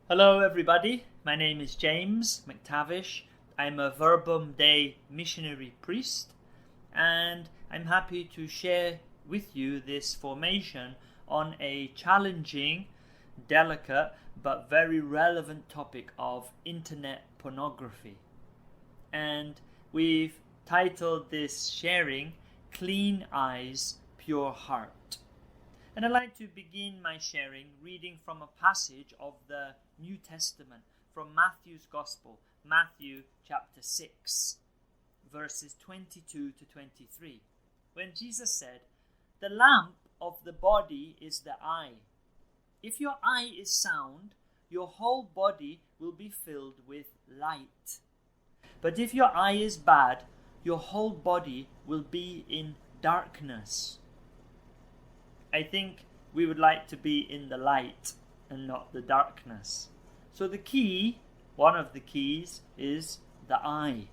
Hello everybody, my name is James McTavish. I'm a Verbum Dei missionary priest, and I'm happy to share with you this formation on a challenging, delicate but very relevant topic of internet pornography. And we've titled this sharing, Clean Eyes, Pure Heart. And I'd like to begin my sharing reading from a passage of the New Testament from Matthew's Gospel, Matthew chapter 6, verses 22 to 23, when Jesus said, "The lamp of the body is the eye. If your eye is sound, your whole body will be filled with light. But if your eye is bad, your whole body will be in darkness." I think we would like to be in the light and not the darkness. So the key, one of the keys, is the eye.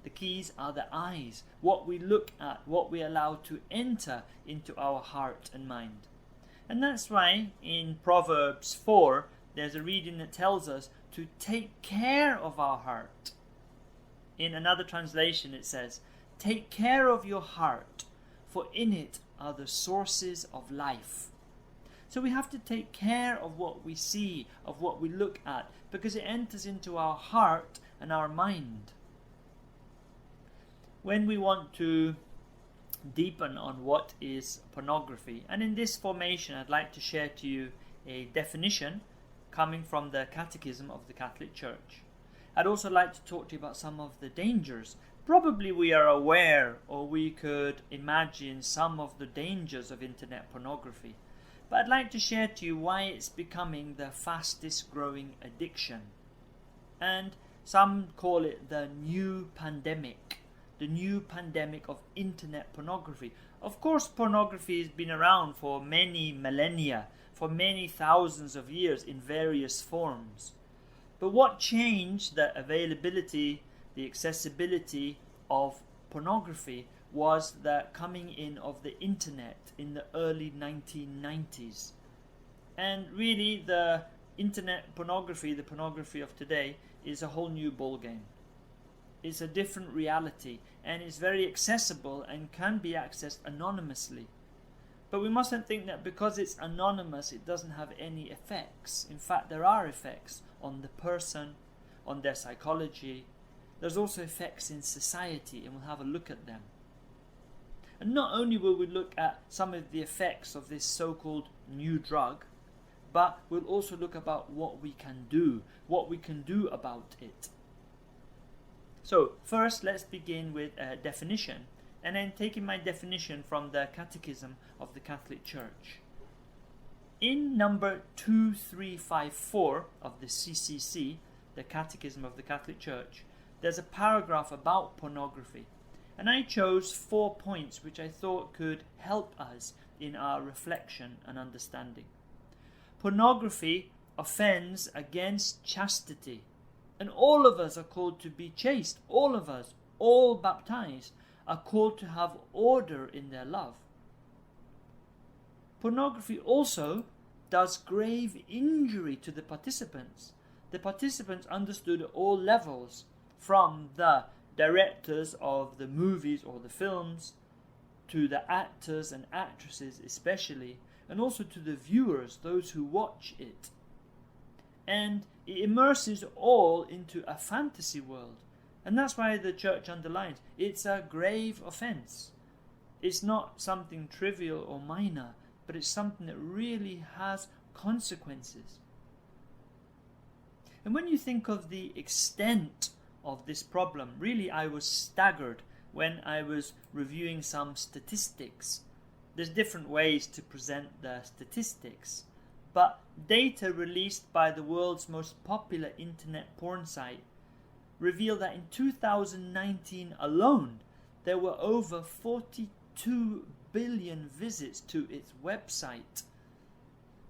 The keys are the eyes, what we look at, what we allow to enter into our heart and mind. And that's why in Proverbs 4, there's a reading that tells us to take care of our heart. In another translation it says, "Take care of your heart, for in it are the sources of life." So we have to take care of what we see, of what we look at, because it enters into our heart and our mind. When we want to deepen on what is pornography, and in this formation I'd like to share to you a definition coming from the Catechism of the Catholic Church. I'd also like to talk to you about some of the dangers. Probably we are aware, or we could imagine some of the dangers of internet pornography. But I'd like to share to you why it's becoming the fastest growing addiction. And some call it the new pandemic of internet pornography. Of course, pornography has been around for many millennia, for many thousands of years in various forms. But what changed the availability, the accessibility of pornography was the coming in of the internet in the early 1990s. And really the internet pornography, the pornography of today, is a whole new ballgame. It's a different reality, and it's very accessible and can be accessed anonymously. But we mustn't think that because it's anonymous it doesn't have any effects. In fact, there are effects on the person, on their psychology. There's also effects in society, and we'll have a look at them. And not only will we look at some of the effects of this so-called new drug, but we'll also look about what we can do about it. So first let's begin with a definition, and then taking my definition from the Catechism of the Catholic Church. In number 2354 of the CCC, the Catechism of the Catholic Church, there's a paragraph about pornography, and I chose 4 points which I thought could help us in our reflection and understanding. Pornography offends against chastity, and all of us are called to be chaste. All of us, all baptized, are called to have order in their love. Pornography also does grave injury to the participants. The participants understood at all levels, from the directors of the movies or the films, to the actors and actresses especially, and also to the viewers, those who watch it. And it immerses all into a fantasy world. And that's why the church underlines it's a grave offense. It's not something trivial or minor, but it's something that really has consequences. And when you think of the extent of this problem, really I was staggered when I was reviewing some statistics. There's different ways to present the statistics, but data released by the world's most popular internet porn site reveal that in 2019 alone, there were over 42 billion visits to its website.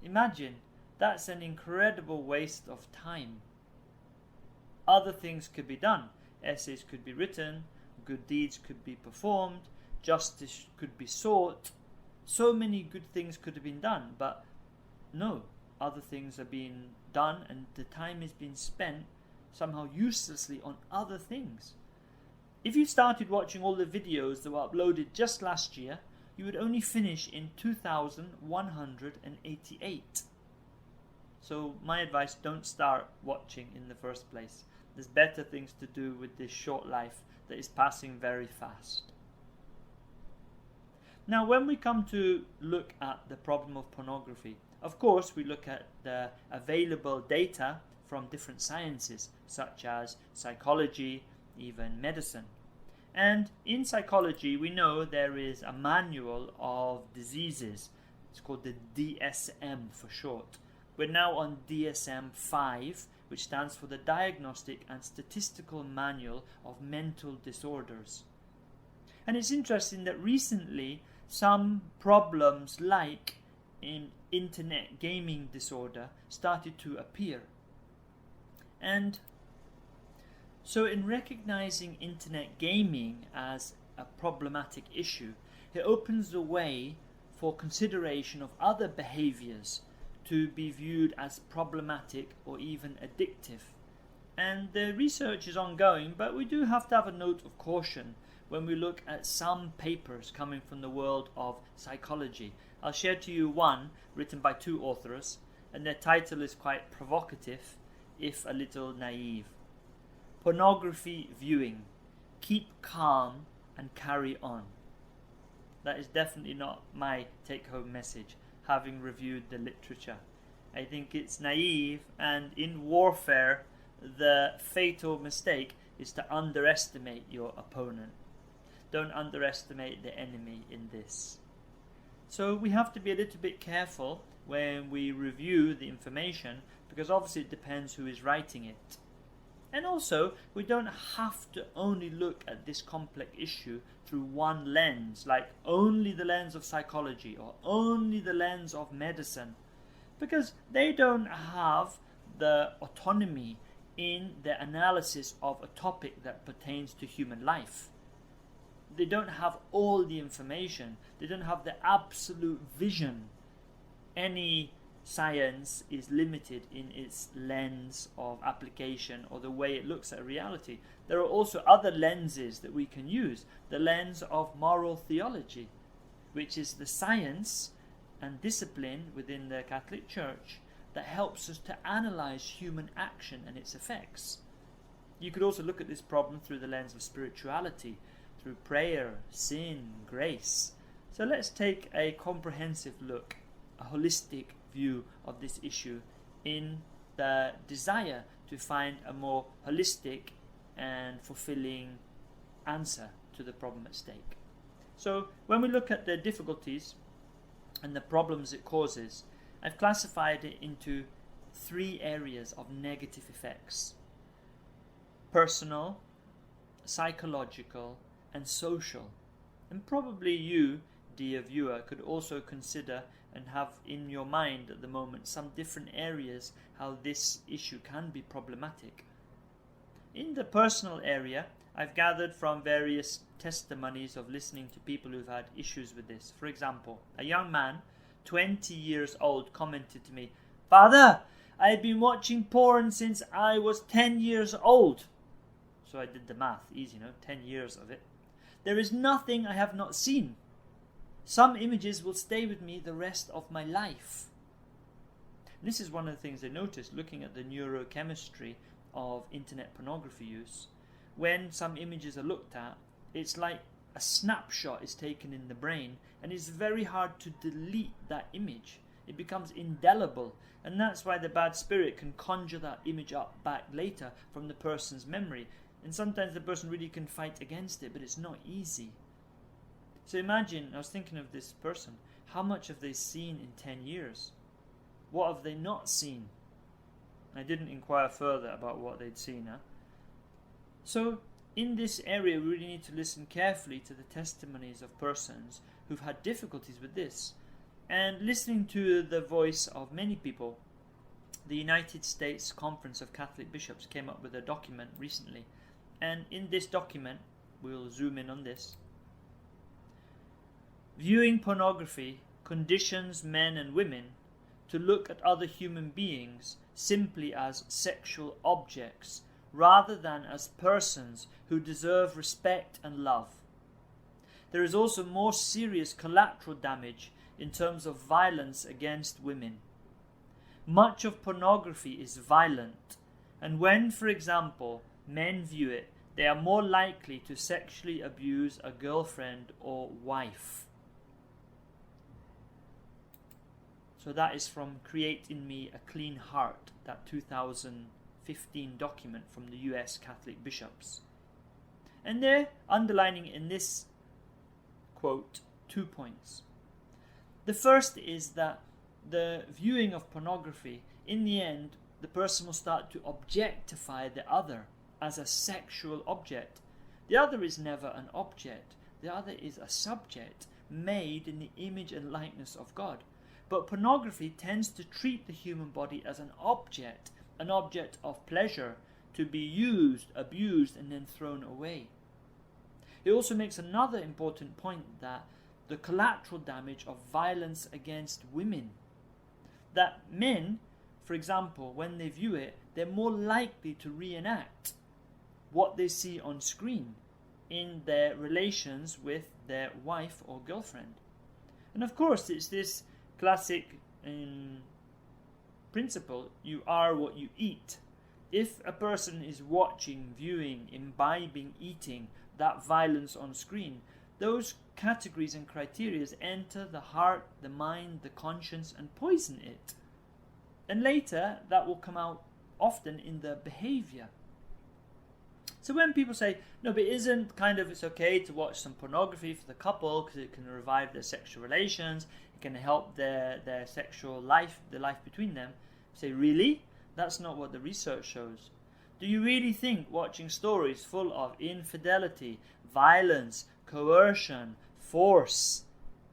Imagine, that's an incredible waste of time. Other things could be done. Essays could be written, good deeds could be performed, justice could be sought. So many good things could have been done, but no, other things are being done, and the time is being spent somehow uselessly on other things. If you started watching all the videos that were uploaded just last year, you would only finish in 2,188. So my advice, don't start watching in the first place. There's better things to do with this short life that is passing very fast. Now, when we come to look at the problem of pornography, of course we look at the available data from different sciences, such as psychology, even medicine. And in psychology, we know there is a manual of diseases. It's called the DSM for short. We're now on DSM-5, which stands for the Diagnostic and Statistical Manual of Mental Disorders. And it's interesting that recently some problems like in internet gaming disorder started to appear. And so in recognizing internet gaming as a problematic issue, it opens the way for consideration of other behaviors to be viewed as problematic or even addictive. And the research is ongoing, but we do have to have a note of caution when we look at some papers coming from the world of psychology. I'll share to you one written by two authors, and their title is quite provocative, if a little naive. Pornography Viewing. Keep calm and carry on. That is definitely not my take-home message, having reviewed the literature. I think it's naive, and in warfare, the fatal mistake is to underestimate your opponent. Don't underestimate the enemy in this. So we have to be a little bit careful when we review the information, because obviously it depends who is writing it. And also, we don't have to only look at this complex issue through one lens, like only the lens of psychology or only the lens of medicine, because they don't have the autonomy in the analysis of a topic that pertains to human life. They don't have all the information. They don't have the absolute vision. Any science is limited in its lens of application or the way it looks at reality. There are also other lenses that we can use. The lens of moral theology, which is the science and discipline within the Catholic Church that helps us to analyze human action and its effects. You could also look at this problem through the lens of spirituality, through prayer, sin, grace. So let's take a comprehensive look, a holistic view of this issue in the desire to find a more holistic and fulfilling answer to the problem at stake. So when we look at the difficulties and the problems it causes, I've classified it into three areas of negative effects: personal, psychological, and social. And probably you, dear viewer, could also consider and have in your mind at the moment some different areas how this issue can be problematic. In the personal area, I've gathered from various testimonies of listening to people who've had issues with this. For example, a young man, 20 years old, commented to me, "Father, I've been watching porn since I was 10 years old." So I did the math, easy, 10 years of it. "There is nothing I have not seen. Some images will stay with me the rest of my life." And this is one of the things I noticed looking at the neurochemistry of internet pornography use. When some images are looked at, it's like a snapshot is taken in the brain, and it's very hard to delete that image. It becomes indelible, and that's why the bad spirit can conjure that image up back later from the person's memory. And sometimes the person really can fight against it, but it's not easy. So imagine, I was thinking of this person, how much have they seen in 10 years? What have they not seen? I didn't inquire further about what they'd seen. So in this area, we really need to listen carefully to the testimonies of persons who've had difficulties with this. And listening to the voice of many people, the United States Conference of Catholic Bishops came up with a document recently. And in this document, we'll zoom in on this, viewing pornography conditions men and women to look at other human beings simply as sexual objects, rather than as persons who deserve respect and love. There is also more serious collateral damage in terms of violence against women. Much of pornography is violent, and when, for example, men view it, they are more likely to sexually abuse a girlfriend or wife. So that is from Create in Me a Clean Heart, that 2015 document from the US Catholic bishops. And they're underlining in this quote 2 points. The first is that the viewing of pornography, in the end, the person will start to objectify the other as a sexual object. The other is never an object. The other is a subject made in the image and likeness of God. But pornography tends to treat the human body as an object of pleasure, to be used, abused, and then thrown away. It also makes another important point, that the collateral damage of violence against women. That men, for example, when they view it, they're more likely to reenact what they see on screen in their relations with their wife or girlfriend. And of course, it's this classic principle, you are what you eat. If a person is watching, viewing, imbibing, eating that violence on screen, those categories and criteria enter the heart, the mind, the conscience, and poison it. And later, that will come out often in the behavior. So when people say, no, but it's okay to watch some pornography for the couple because it can revive their sexual relations, it can help their sexual life, the life between them, say, really? That's not what the research shows. Do you really think watching stories full of infidelity, violence, coercion, force,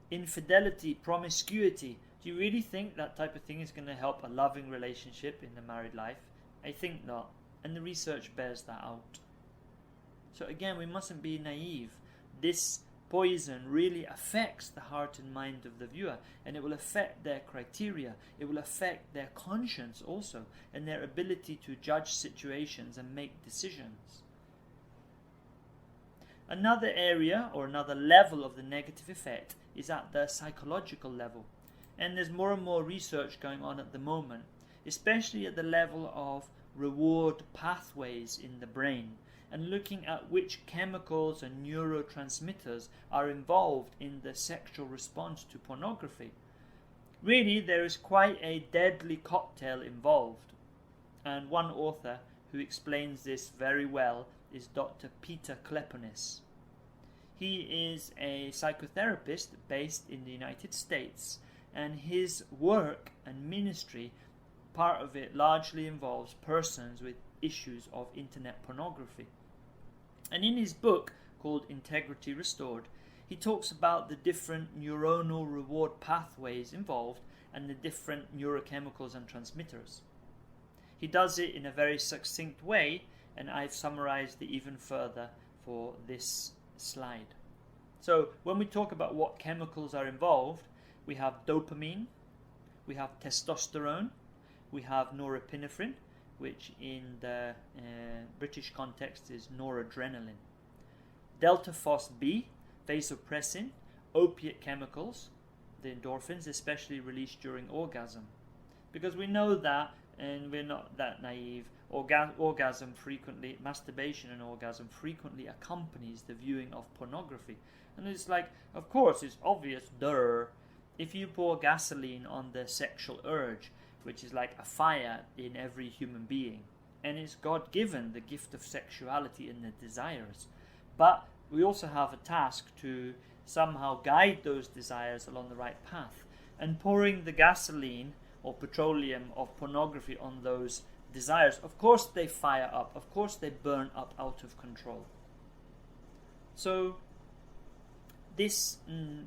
infidelity, promiscuity, do you really think that type of thing is going to help a loving relationship in the married life? I think not. And the research bears that out. So again, we mustn't be naive. This poison really affects the heart and mind of the viewer, and it will affect their criteria. It will affect their conscience also, and their ability to judge situations and make decisions. Another area or another level of the negative effect is at the psychological level. And there's more and more research going on at the moment, especially at the level of reward pathways in the brain, and looking at which chemicals and neurotransmitters are involved in the sexual response to pornography. Really, there is quite a deadly cocktail involved. And one author who explains this very well is Dr. Peter Kleponis. He is a psychotherapist based in the United States, and his work and ministry, part of it largely involves persons with issues of internet pornography. And in his book called Integrity Restored, he talks about the different neuronal reward pathways involved and the different neurochemicals and transmitters. He does it in a very succinct way, and I've summarized it even further for this slide. So when we talk about what chemicals are involved, we have dopamine, we have testosterone, we have norepinephrine, which in the British context is noradrenaline. Delta Phos B, vasopressin, opiate chemicals, the endorphins, especially released during orgasm. Because we know that, and we're not that naive, masturbation and orgasm frequently accompanies the viewing of pornography. And it's like, of course, it's obvious, if you pour gasoline on the sexual urge, which is like a fire in every human being, and it's God-given, the gift of sexuality and the desires. But we also have a task to somehow guide those desires along the right path. And pouring the gasoline or petroleum of pornography on those desires, of course they fire up, of course they burn up out of control. So this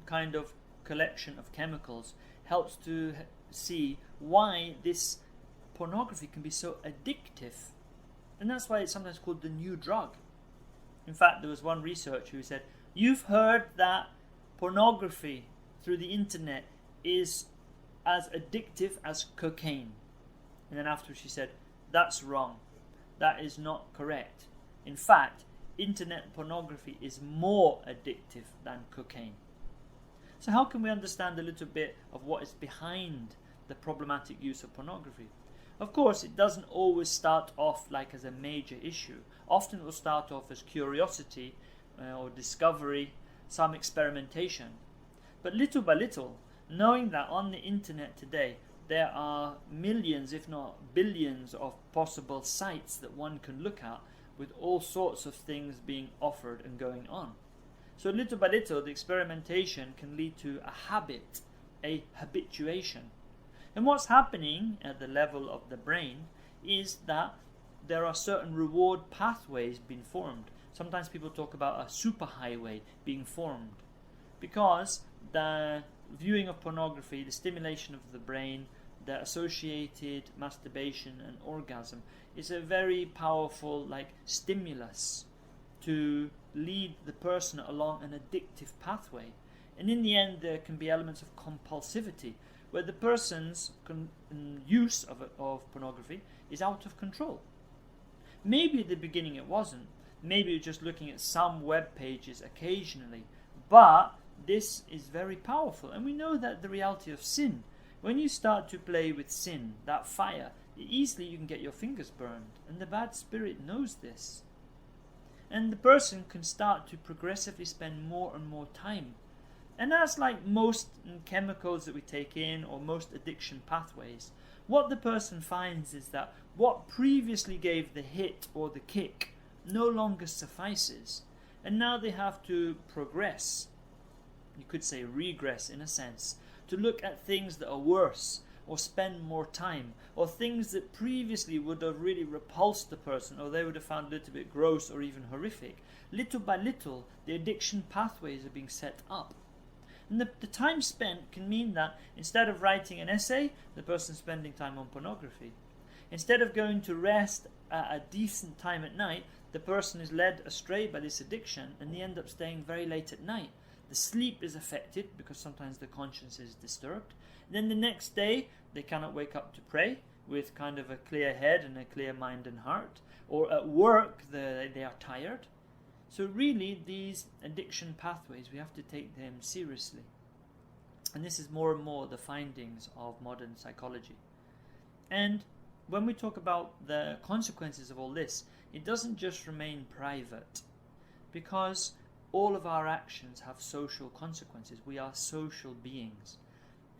kind of collection of chemicals helps to see why this pornography can be so addictive. And that's why it's sometimes called the new drug. In fact, there was one researcher who said, you've heard that pornography through the internet is as addictive as cocaine. And then afterwards she said, that's wrong. That is not correct. In fact, internet pornography is more addictive than cocaine. So how can we understand a little bit of what is behind the problematic use of pornography? Of course, it doesn't always start off like as a major issue. Often it will start off as curiosity or discovery, some experimentation. But little by little, knowing that on the internet today there are millions, if not billions, of possible sites that one can look at with all sorts of things being offered and going on. So little by little, the experimentation can lead to a habit, a habituation. And what's happening at the level of the brain is that there are certain reward pathways being formed. Sometimes people talk about a superhighway being formed because the viewing of pornography, the stimulation of the brain, the associated masturbation and orgasm is a very powerful stimulus to lead the person along an addictive pathway. And in the end there can be elements of compulsivity where the person's use of pornography is out of control. Maybe at the beginning it wasn't. Maybe you're just looking at some web pages occasionally. But this is very powerful. And we know that the reality of sin, when you start to play with sin, that fire, easily you can get your fingers burned. And the bad spirit knows this. And the person can start to progressively spend more and more time. And that's like most chemicals that we take in or most addiction pathways. What the person finds is that what previously gave the hit or the kick no longer suffices. And now they have to progress. You could say regress in a sense. To look at things that are worse or spend more time. Or things that previously would have really repulsed the person or they would have found a little bit gross or even horrific. Little by little the addiction pathways are being set up. And the time spent can mean that instead of writing an essay, the person's spending time on pornography. Instead of going to rest at a decent time at night, the person is led astray by this addiction and they end up staying very late at night. The sleep is affected because sometimes the conscience is disturbed. Then the next day, they cannot wake up to pray with kind of a clear head and a clear mind and heart. Or at work, they are tired. So really, these addiction pathways, we have to take them seriously. And this is more and more the findings of modern psychology. And when we talk about the consequences of all this, it doesn't just remain private. Because all of our actions have social consequences. We are social beings.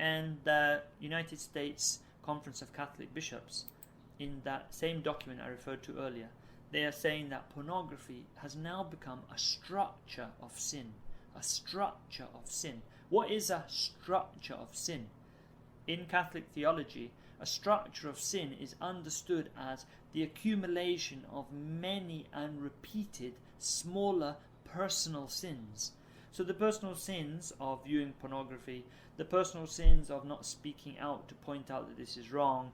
And the United States Conference of Catholic Bishops, in that same document I referred to earlier, they are saying that pornography has now become a structure of sin. A structure of sin. What is a structure of sin? In Catholic theology, a structure of sin is understood as the accumulation of many and repeated smaller personal sins. So the personal sins of viewing pornography, the personal sins of not speaking out to point out that this is wrong,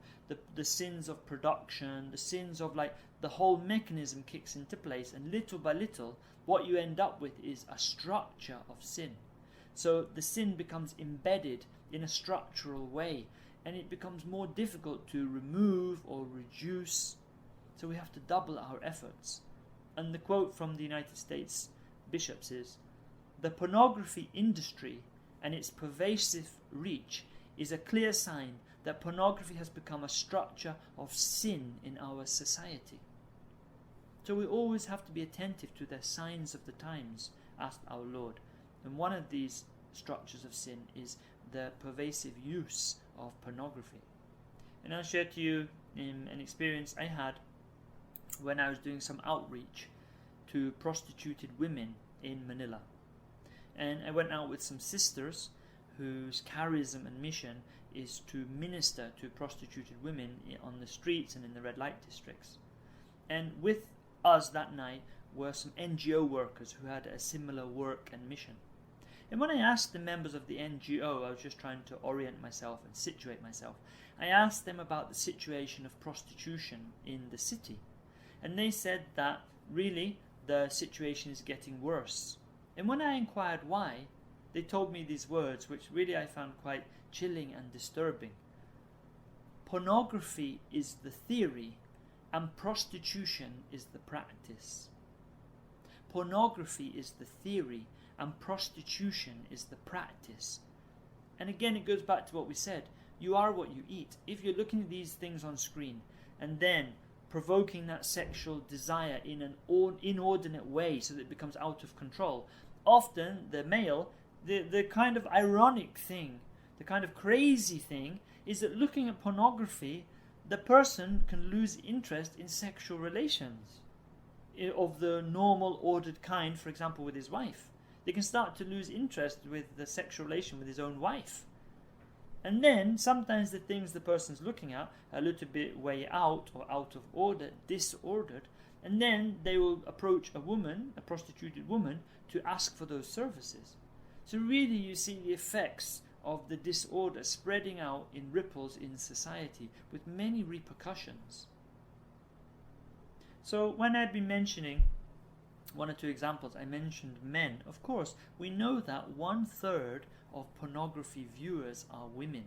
the sins of production, the sins of the whole mechanism kicks into place, and little by little what you end up with is a structure of sin. So the sin becomes embedded in a structural way and it becomes more difficult to remove or reduce. So we have to double our efforts. And the quote from the United States bishops is, "The pornography industry and its pervasive reach is a clear sign that pornography has become a structure of sin in our society." So we always have to be attentive to the signs of the times, asked our Lord. And one of these structures of sin is the pervasive use of pornography. And I'll share to you an experience I had when I was doing some outreach to prostituted women in Manila. And I went out with some sisters whose charism and mission is to minister to prostituted women on the streets and in the red light districts. And with us that night were some NGO workers who had a similar work and mission. And when I asked the members of the NGO, I was just trying to orient myself and situate myself, I asked them about the situation of prostitution in the city. And they said that really the situation is getting worse. And when I inquired why, they told me these words, which really I found quite chilling and disturbing. Pornography is the theory and prostitution is the practice. Pornography is the theory and prostitution is the practice. And again, it goes back to what we said. You are what you eat. If you're looking at these things on screen and then provoking that sexual desire in an inordinate way so that it becomes out of control, often the male, the kind of ironic thing, the kind of crazy thing is that looking at pornography, the person can lose interest in sexual relations of the normal ordered kind, for example with his wife. They can start to lose interest with the sexual relation with his own wife. And then sometimes the things the person's looking at are a little bit way out or out of order, disordered, and then they will approach a woman, a prostituted woman, to ask for those services. So really you see the effects of the disorder spreading out in ripples in society with many repercussions. So when I've been mentioning one or two examples, I mentioned men. Of course, we know that 1/3 of pornography viewers are women.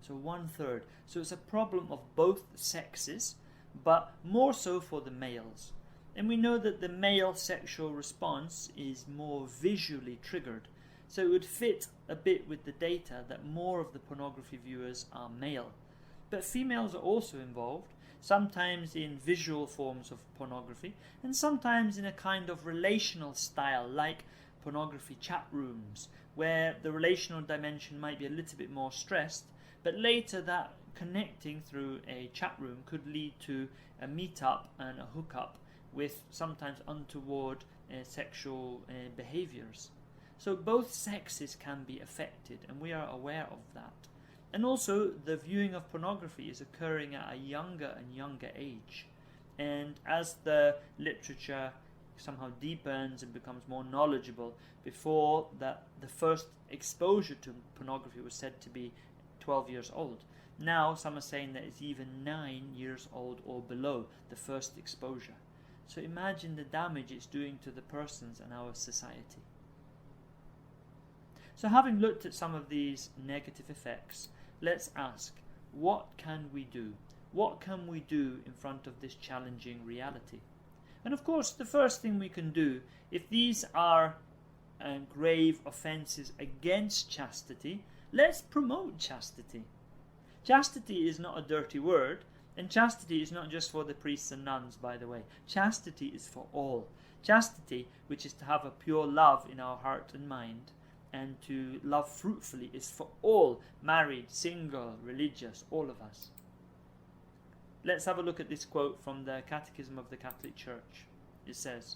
So 1/3. So it's a problem of both sexes, but more so for the males. And we know that the male sexual response is more visually triggered. So it would fit a bit with the data that more of the pornography viewers are male. But females are also involved, sometimes in visual forms of pornography, and sometimes in a kind of relational style, like pornography chat rooms, where the relational dimension might be a little bit more stressed, but later that connecting through a chat room could lead to a meet-up and a hookup with sometimes untoward sexual behaviors. So both sexes can be affected, and we are aware of that. And also the viewing of pornography is occurring at a younger and younger age. And as the literature somehow deepens and becomes more knowledgeable, before that the first exposure to pornography was said to be 12 years old. Now some are saying that it's even 9 years old or below the first exposure. So imagine the damage it's doing to the persons and our society. So having looked at some of these negative effects, let's ask, what can we do? What can we do in front of this challenging reality? And of course, the first thing we can do, if these are grave offences against chastity, let's promote chastity. Chastity is not a dirty word, and chastity is not just for the priests and nuns, by the way. Chastity is for all. Chastity, which is to have a pure love in our heart and mind, and to love fruitfully, is for all, married, single, religious, all of us. Let's have a look at this quote from the Catechism of the Catholic Church. It says,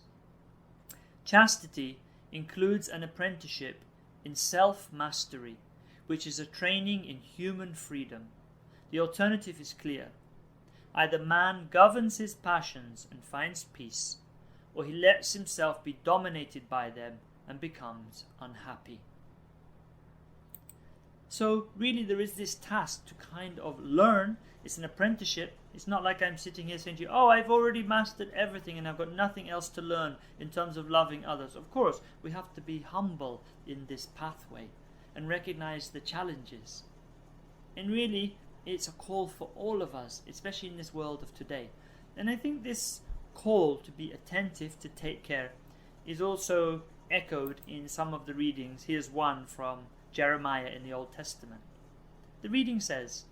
"Chastity includes an apprenticeship in self-mastery, which is a training in human freedom. The alternative is clear. Either man governs his passions and finds peace, or he lets himself be dominated by them and becomes unhappy." So really there is this task to kind of learn. It's an apprenticeship. It's not like I'm sitting here saying to you, oh, I've already mastered everything and I've got nothing else to learn in terms of loving others. Of course, we have to be humble in this pathway and recognize the challenges. And really, it's a call for all of us, especially in this world of today. And I think this call to be attentive, to take care, is also echoed in some of the readings. Here's one from Jeremiah in the Old Testament. The reading says,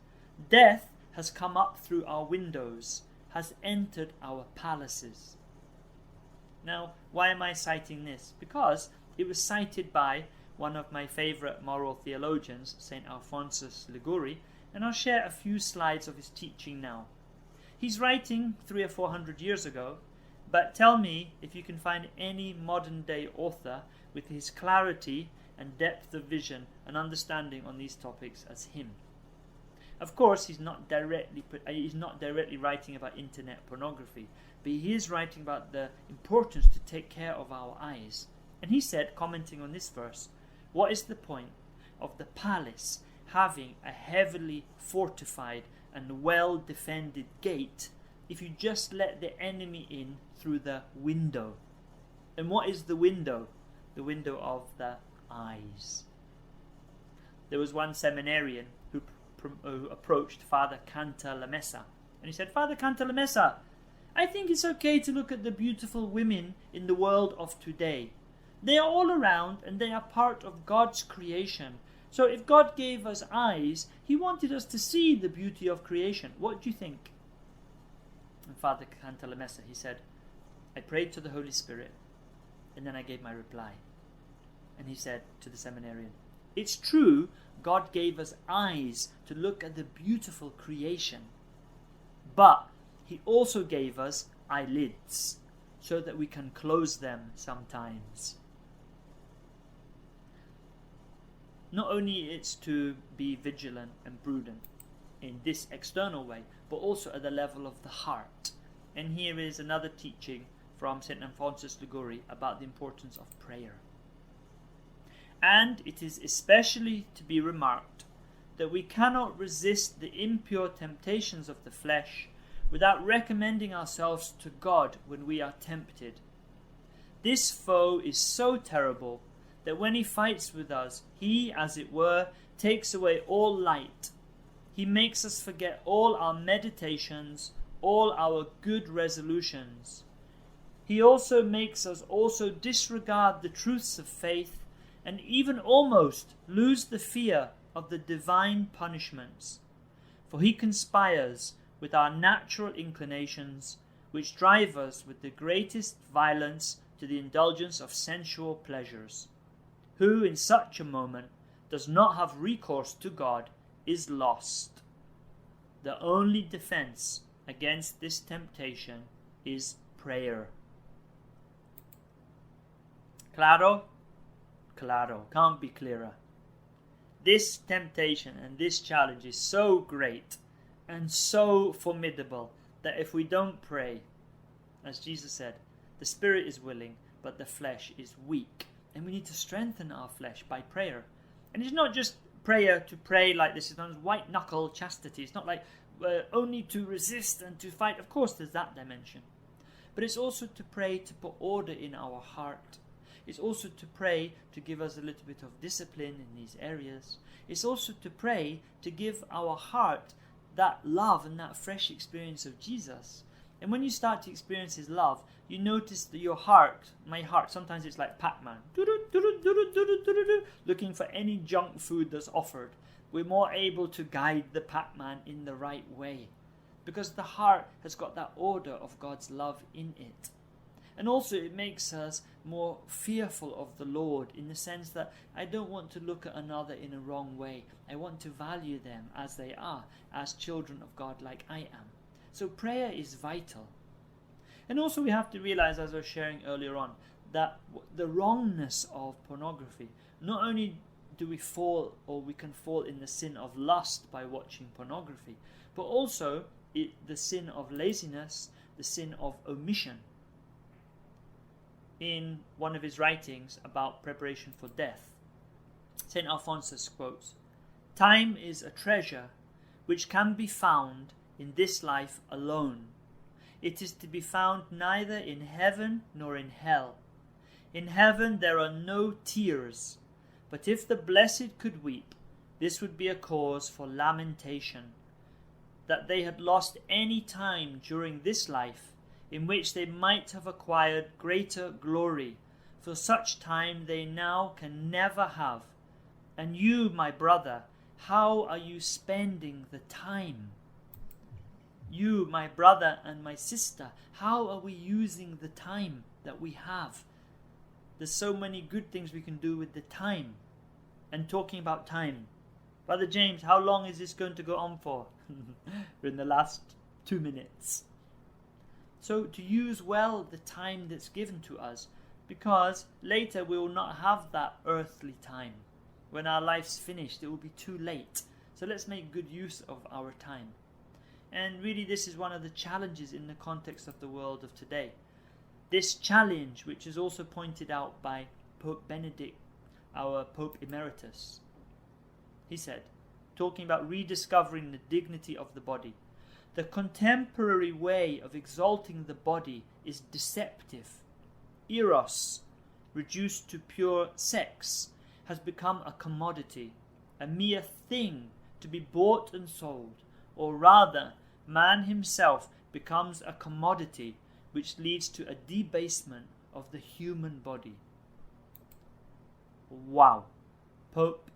"Death has come up through our windows, has entered our palaces." Now, why am I citing this? Because it was cited by one of my favourite moral theologians, St. Alphonsus Liguori, and I'll share a few slides of his teaching now. He's writing 300 or 400 years ago, but tell me if you can find any modern day author with his clarity and depth of vision and understanding on these topics as him. Of course, he's not directly writing about internet pornography, but he is writing about the importance to take care of our eyes. And he said, commenting on this verse, "What is the point of the palace having a heavily fortified and well-defended gate if you just let the enemy in through the window?" And what is the window? The window of the eyes. there was one seminarian who approached Father Cantalamessa, and he said, "Father Cantalamessa, I think it's okay to look at the beautiful women in the world of today. They are all around and they are part of God's creation. So if God gave us eyes, he wanted us to see the beauty of creation. What do you think?" And Father Cantalamessa, he said, "I prayed to the Holy Spirit, and then I gave my reply." And he said to the seminarian, "It's true, God gave us eyes to look at the beautiful creation, but he also gave us eyelids so that we can close them sometimes." Not only it's to be vigilant and prudent in this external way, but also at the level of the heart. And here is another teaching from St. Alphonsus Liguori about the importance of prayer. "And it is especially to be remarked that we cannot resist the impure temptations of the flesh without recommending ourselves to God when we are tempted. This foe is so terrible that when he fights with us, he, as it were, takes away all light. He makes us forget all our meditations, all our good resolutions. He also makes us also disregard the truths of faith and even almost lose the fear of the divine punishments. For he conspires with our natural inclinations, which drive us with the greatest violence to the indulgence of sensual pleasures. Who in such a moment does not have recourse to God is lost. The only defense against this temptation is prayer." Claro? Claro. Can't be clearer. This temptation and this challenge is so great and so formidable that if we don't pray, as Jesus said, the spirit is willing, but the flesh is weak. And we need to strengthen our flesh by prayer. And it's not just prayer to pray like this is white knuckle chastity. It's not like only to resist and to fight. Of course there's that dimension. But it's also to pray to put order in our heart. It's also to pray to give us a little bit of discipline in these areas. It's also to pray to give our heart that love and that fresh experience of Jesus. And when you start to experience his love, you notice that your heart, my heart, sometimes it's like Pac-Man, looking for any junk food that's offered. We're more able to guide the Pac-Man in the right way, because the heart has got that order of God's love in it. And also it makes us more fearful of the Lord, in the sense that I don't want to look at another in a wrong way. I want to value them as they are, as children of God like I am. So prayer is vital. And also we have to realize, as I was sharing earlier on, that the wrongness of pornography, not only do we fall, or we can fall in the sin of lust by watching pornography, but also the sin of laziness, the sin of omission. In one of his writings about preparation for death, St. Alphonsus quotes, "Time is a treasure which can be found in this life alone. It is to be found neither in heaven nor in hell. In heaven there are no tears, but if the blessed could weep, this would be a cause for lamentation, that they had lost any time during this life in which they might have acquired greater glory, for such time they now can never have. And you, my brother, how are you spending the time? You, my brother and my sister, how are we using the time that we have? There's so many good things we can do with the time. And talking about time, Brother James, how long is this going to go on for? We're in the last 2 minutes. So to use well the time that's given to us, because later we will not have that earthly time. When our life's finished, it will be too late. So let's make good use of our time. And really this is one of the challenges in the context of the world of today. This challenge, which is also pointed out by Pope Benedict, our Pope Emeritus. He said, talking about rediscovering the dignity of the body, the contemporary way of exalting the body is deceptive. Eros, reduced to pure sex, has become a commodity. a mere thing to be bought and sold, or rather, man himself becomes a commodity which leads to a debasement of the human body. Wow. Pope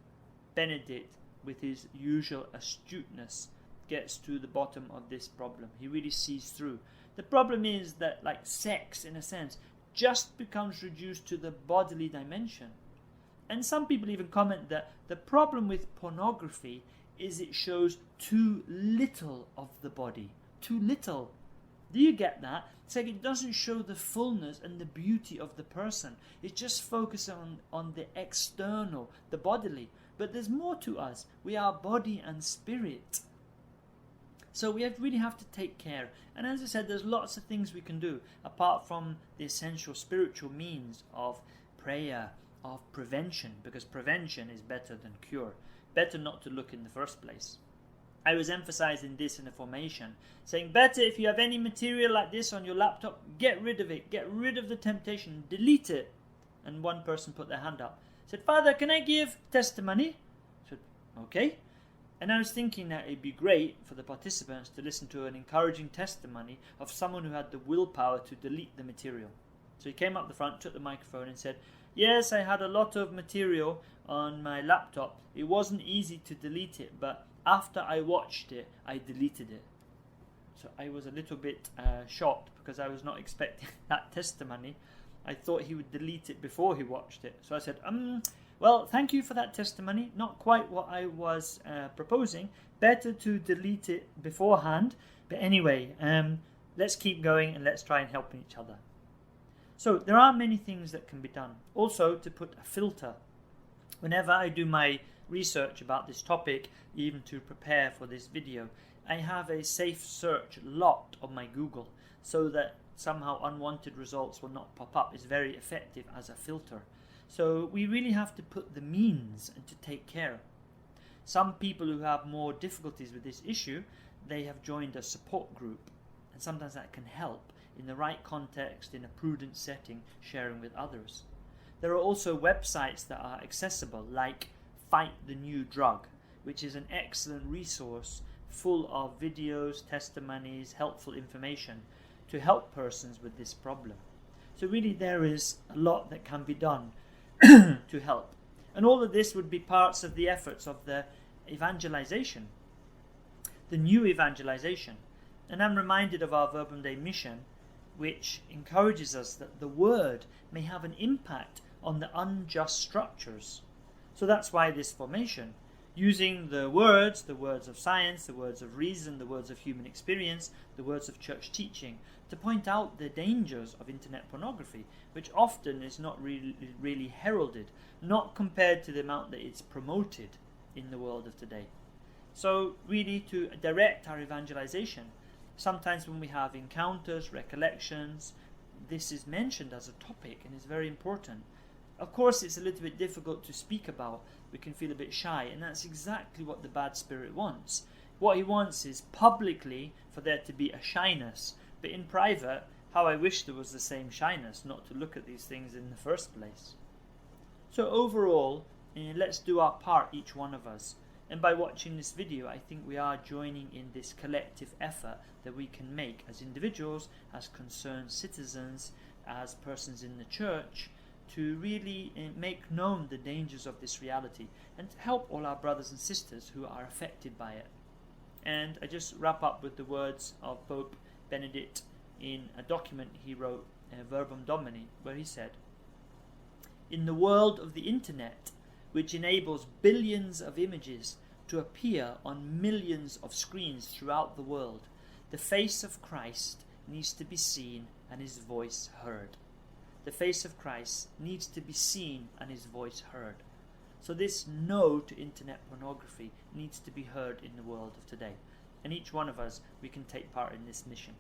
Benedict, with his usual astuteness, gets to the bottom of this problem. He really sees through. The problem is that, like sex, in a sense, just becomes reduced to the bodily dimension. And some people even comment that the problem with pornography is it shows too little of the body. Too little. Do you get that? It's like it doesn't show the fullness and the beauty of the person. It just focuses on the external, the bodily. But there's more to us. We are body and spirit. So we really have to take care. And as I said, there's lots of things we can do apart from the essential spiritual means of prayer, of prevention, because prevention is better than cure. Better not to look in the first place. I was emphasizing this in the formation, saying better if you have any material like this on your laptop, get rid of it, get rid of the temptation, delete it. And one person put their hand up, said, "Father, can I give testimony?" I said, "Okay." And I was thinking that it'd be great for the participants to listen to an encouraging testimony of someone who had the willpower to delete the material. So he came up the front, took the microphone and said, "Yes, I had a lot of material on my laptop. It wasn't easy to delete it, but after I watched it, I deleted it." So I was a little bit shocked because I was not expecting that testimony. I thought he would delete it before he watched it. So I said, well, thank you for that testimony. Not quite what I was proposing. Better to delete it beforehand. But anyway, let's keep going and let's try and help each other. So there are many things that can be done. Also, to put a filter. Whenever I do my research about this topic, even to prepare for this video, I have a safe search locked on my Google so that somehow unwanted results will not pop up. It's very effective as a filter. So we really have to put the means and to take care. Some people who have more difficulties with this issue, they have joined a support group, and sometimes that can help in the right context, in a prudent setting, sharing with others. There are also websites that are accessible, like Fight the New Drug, which is an excellent resource full of videos, testimonies, helpful information to help persons with this problem. So really there is a lot that can be done to help. And all of this would be parts of the efforts of the evangelization, the new evangelization. And I'm reminded of our Verbum Dei mission, which encourages us that the word may have an impact on the unjust structures. So that's why this formation, using the words of science, the words of reason, the words of human experience, the words of church teaching, to point out the dangers of internet pornography, which often is not really heralded, not compared to the amount that it's promoted in the world of today. So really to direct our evangelization, sometimes when we have encounters, recollections, this is mentioned as a topic and is very important. Of course, it's a little bit difficult to speak about. We can feel a bit shy, and that's exactly what the bad spirit wants. What he wants is publicly for there to be a shyness, but in private, how I wish there was the same shyness, not to look at these things in the first place. So overall, let's do our part, each one of us. And by watching this video, I think we are joining in this collective effort that we can make as individuals, as concerned citizens, as persons in the church, to really make known the dangers of this reality and to help all our brothers and sisters who are affected by it. And I just wrap up with the words of Pope Benedict in a document he wrote, Verbum Dei, where he said, "In the world of the internet, which enables billions of images to appear on millions of screens throughout the world, the face of Christ needs to be seen and his voice heard." The face of Christ needs to be seen and his voice heard. So this no to internet pornography needs to be heard in the world of today. And each one of us, we can take part in this mission.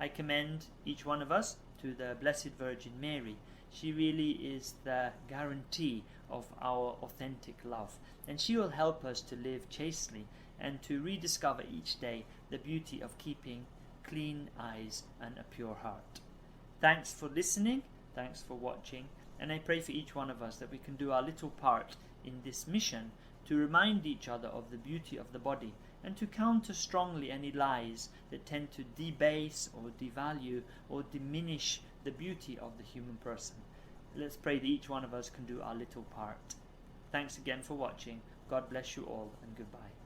I commend each one of us to the Blessed Virgin Mary. She really is the guarantee of our authentic love. And she will help us to live chastely and to rediscover each day the beauty of keeping clean eyes and a pure heart. Thanks for listening. Thanks for watching, and I pray for each one of us that we can do our little part in this mission to remind each other of the beauty of the body, and to counter strongly any lies that tend to debase or devalue or diminish the beauty of the human person. Let's pray that each one of us can do our little part. Thanks again for watching. God bless you all, and goodbye.